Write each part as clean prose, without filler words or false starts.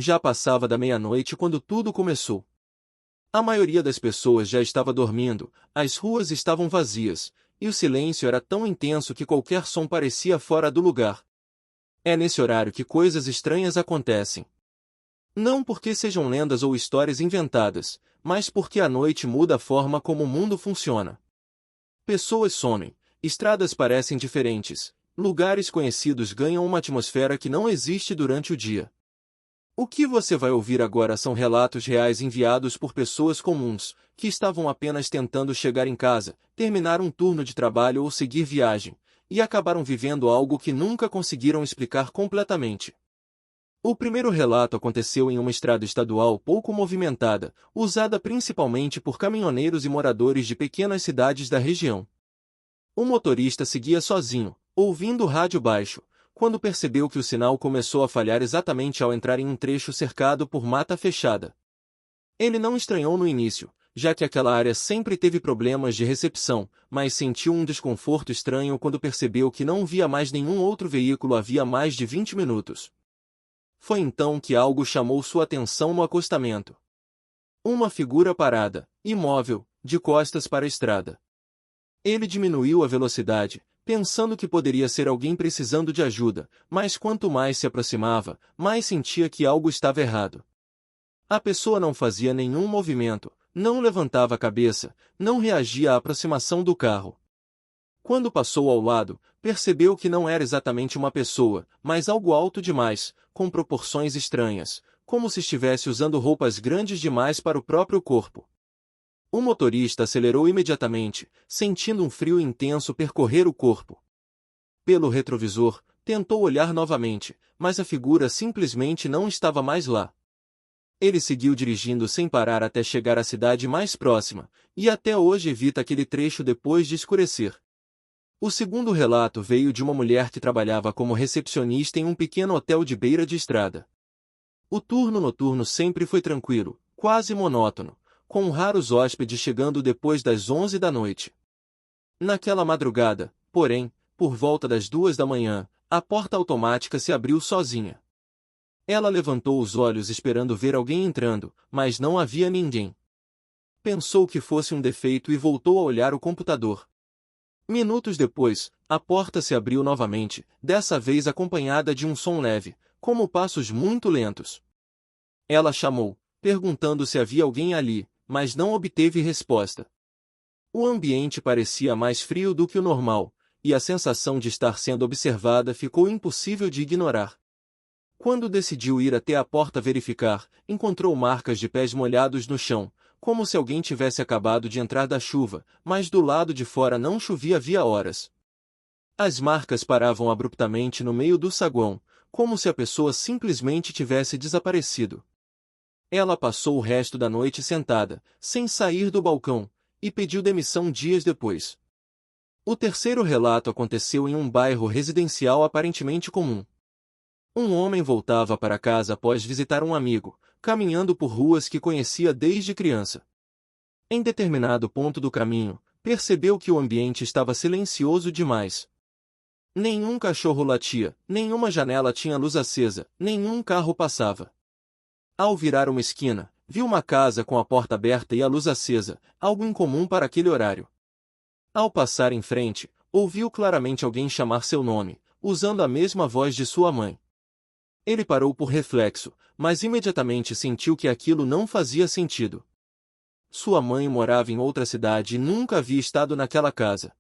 Já passava da meia-noite quando tudo começou. A maioria das pessoas já estava dormindo, as ruas estavam vazias, e o silêncio era tão intenso que qualquer som parecia fora do lugar. É nesse horário que coisas estranhas acontecem. Não porque sejam lendas ou histórias inventadas, mas porque a noite muda a forma como o mundo funciona. Pessoas somem, estradas parecem diferentes, lugares conhecidos ganham uma atmosfera que não existe durante o dia. O que você vai ouvir agora são relatos reais enviados por pessoas comuns, que estavam apenas tentando chegar em casa, terminar um turno de trabalho ou seguir viagem, e acabaram vivendo algo que nunca conseguiram explicar completamente. O primeiro relato aconteceu em uma estrada estadual pouco movimentada, usada principalmente por caminhoneiros e moradores de pequenas cidades da região. O motorista seguia sozinho, ouvindo o rádio baixo, quando percebeu que o sinal começou a falhar exatamente ao entrar em um trecho cercado por mata fechada. Ele não estranhou no início, já que aquela área sempre teve problemas de recepção, mas sentiu um desconforto estranho quando percebeu que não via mais nenhum outro veículo havia mais de 20 minutos. Foi então que algo chamou sua atenção no acostamento. Uma figura parada, imóvel, de costas para a estrada. Ele diminuiu a velocidade, pensando que poderia ser alguém precisando de ajuda, mas quanto mais se aproximava, mais sentia que algo estava errado. A pessoa não fazia nenhum movimento, não levantava a cabeça, não reagia à aproximação do carro. Quando passou ao lado, percebeu que não era exatamente uma pessoa, mas algo alto demais, com proporções estranhas, como se estivesse usando roupas grandes demais para o próprio corpo. O motorista acelerou imediatamente, sentindo um frio intenso percorrer o corpo. Pelo retrovisor, tentou olhar novamente, mas a figura simplesmente não estava mais lá. Ele seguiu dirigindo sem parar até chegar à cidade mais próxima, e até hoje evita aquele trecho depois de escurecer. O segundo relato veio de uma mulher que trabalhava como recepcionista em um pequeno hotel de beira de estrada. O turno noturno sempre foi tranquilo, quase monótono, com raros hóspedes chegando depois das 11 da noite. Naquela madrugada, porém, por volta das 2 da manhã, a porta automática se abriu sozinha. Ela levantou os olhos esperando ver alguém entrando, mas não havia ninguém. Pensou que fosse um defeito e voltou a olhar o computador. Minutos depois, a porta se abriu novamente, dessa vez acompanhada de um som leve, como passos muito lentos. Ela chamou, perguntando se havia alguém ali, mas não obteve resposta. O ambiente parecia mais frio do que o normal, e a sensação de estar sendo observada ficou impossível de ignorar. Quando decidiu ir até a porta verificar, encontrou marcas de pés molhados no chão, como se alguém tivesse acabado de entrar da chuva, mas do lado de fora não chovia havia horas. As marcas paravam abruptamente no meio do saguão, como se a pessoa simplesmente tivesse desaparecido. Ela passou o resto da noite sentada, sem sair do balcão, e pediu demissão dias depois. O terceiro relato aconteceu em um bairro residencial aparentemente comum. Um homem voltava para casa após visitar um amigo, caminhando por ruas que conhecia desde criança. Em determinado ponto do caminho, percebeu que o ambiente estava silencioso demais. Nenhum cachorro latia, nenhuma janela tinha luz acesa, nenhum carro passava. Ao virar uma esquina, viu uma casa com a porta aberta e a luz acesa, algo incomum para aquele horário. Ao passar em frente, ouviu claramente alguém chamar seu nome, usando a mesma voz de sua mãe. Ele parou por reflexo, mas imediatamente sentiu que aquilo não fazia sentido. Sua mãe morava em outra cidade e nunca havia estado naquela casa.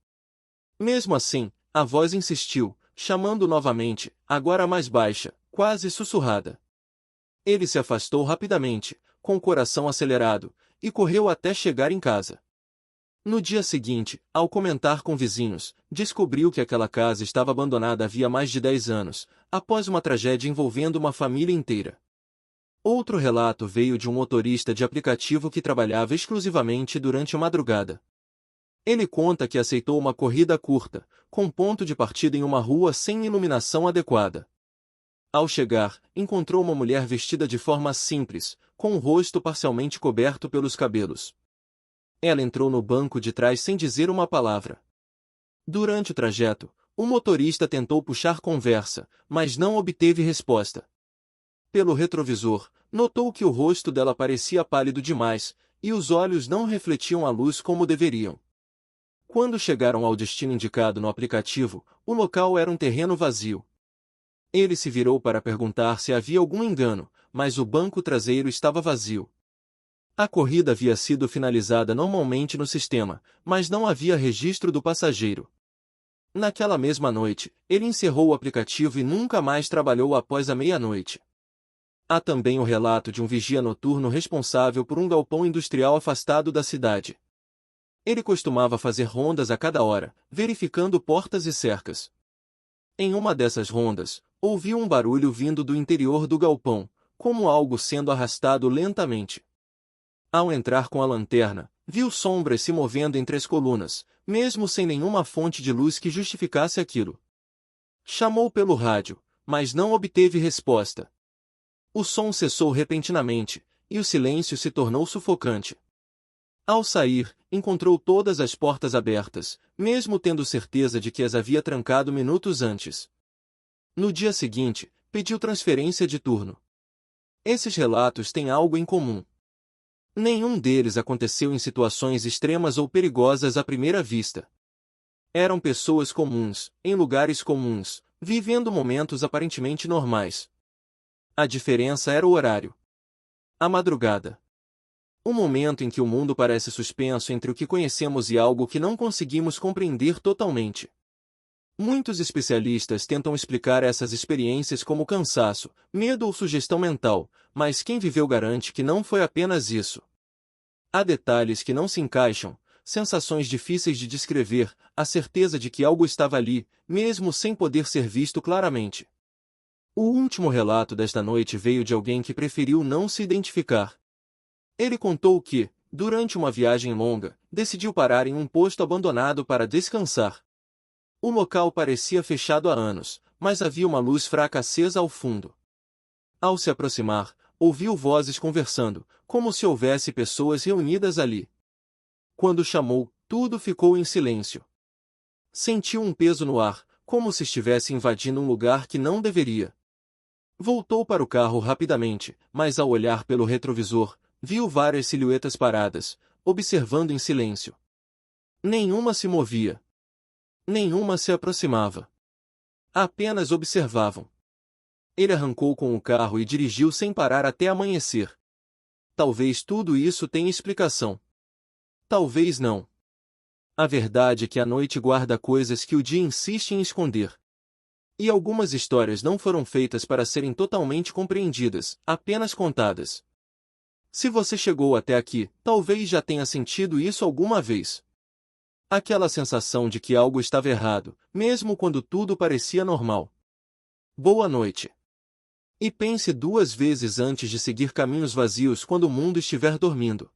Mesmo assim, a voz insistiu, chamando novamente, agora mais baixa, quase sussurrada. Ele se afastou rapidamente, com o coração acelerado, e correu até chegar em casa. No dia seguinte, ao comentar com vizinhos, descobriu que aquela casa estava abandonada havia mais de 10 anos, após uma tragédia envolvendo uma família inteira. Outro relato veio de um motorista de aplicativo que trabalhava exclusivamente durante a madrugada. Ele conta que aceitou uma corrida curta, com ponto de partida em uma rua sem iluminação adequada. Ao chegar, encontrou uma mulher vestida de forma simples, com o rosto parcialmente coberto pelos cabelos. Ela entrou no banco de trás sem dizer uma palavra. Durante o trajeto, o motorista tentou puxar conversa, mas não obteve resposta. Pelo retrovisor, notou que o rosto dela parecia pálido demais, e os olhos não refletiam a luz como deveriam. Quando chegaram ao destino indicado no aplicativo, o local era um terreno vazio. Ele se virou para perguntar se havia algum engano, mas o banco traseiro estava vazio. A corrida havia sido finalizada normalmente no sistema, mas não havia registro do passageiro. Naquela mesma noite, ele encerrou o aplicativo e nunca mais trabalhou após a meia-noite. Há também o relato de um vigia noturno responsável por um galpão industrial afastado da cidade. Ele costumava fazer rondas a cada hora, verificando portas e cercas. Em uma dessas rondas, ouviu um barulho vindo do interior do galpão, como algo sendo arrastado lentamente. Ao entrar com a lanterna, viu sombras se movendo entre as colunas, mesmo sem nenhuma fonte de luz que justificasse aquilo. Chamou pelo rádio, mas não obteve resposta. O som cessou repentinamente, e o silêncio se tornou sufocante. Ao sair, encontrou todas as portas abertas, mesmo tendo certeza de que as havia trancado minutos antes. No dia seguinte, pediu transferência de turno. Esses relatos têm algo em comum. Nenhum deles aconteceu em situações extremas ou perigosas à primeira vista. Eram pessoas comuns, em lugares comuns, vivendo momentos aparentemente normais. A diferença era o horário. A madrugada. O momento em que o mundo parece suspenso entre o que conhecemos e algo que não conseguimos compreender totalmente. Muitos especialistas tentam explicar essas experiências como cansaço, medo ou sugestão mental, mas quem viveu garante que não foi apenas isso. Há detalhes que não se encaixam, sensações difíceis de descrever, a certeza de que algo estava ali, mesmo sem poder ser visto claramente. O último relato desta noite veio de alguém que preferiu não se identificar. Ele contou que, durante uma viagem longa, decidiu parar em um posto abandonado para descansar. O local parecia fechado há anos, mas havia uma luz fraca acesa ao fundo. Ao se aproximar, ouviu vozes conversando, como se houvesse pessoas reunidas ali. Quando chamou, tudo ficou em silêncio. Sentiu um peso no ar, como se estivesse invadindo um lugar que não deveria. Voltou para o carro rapidamente, mas ao olhar pelo retrovisor, viu várias silhuetas paradas, observando em silêncio. Nenhuma se movia. Nenhuma se aproximava. Apenas observavam. Ele arrancou com o carro e dirigiu sem parar até amanhecer. Talvez tudo isso tenha explicação. Talvez não. A verdade é que a noite guarda coisas que o dia insiste em esconder. E algumas histórias não foram feitas para serem totalmente compreendidas, apenas contadas. Se você chegou até aqui, talvez já tenha sentido isso alguma vez. Aquela sensação de que algo estava errado, mesmo quando tudo parecia normal. Boa noite. E pense duas vezes antes de seguir caminhos vazios quando o mundo estiver dormindo.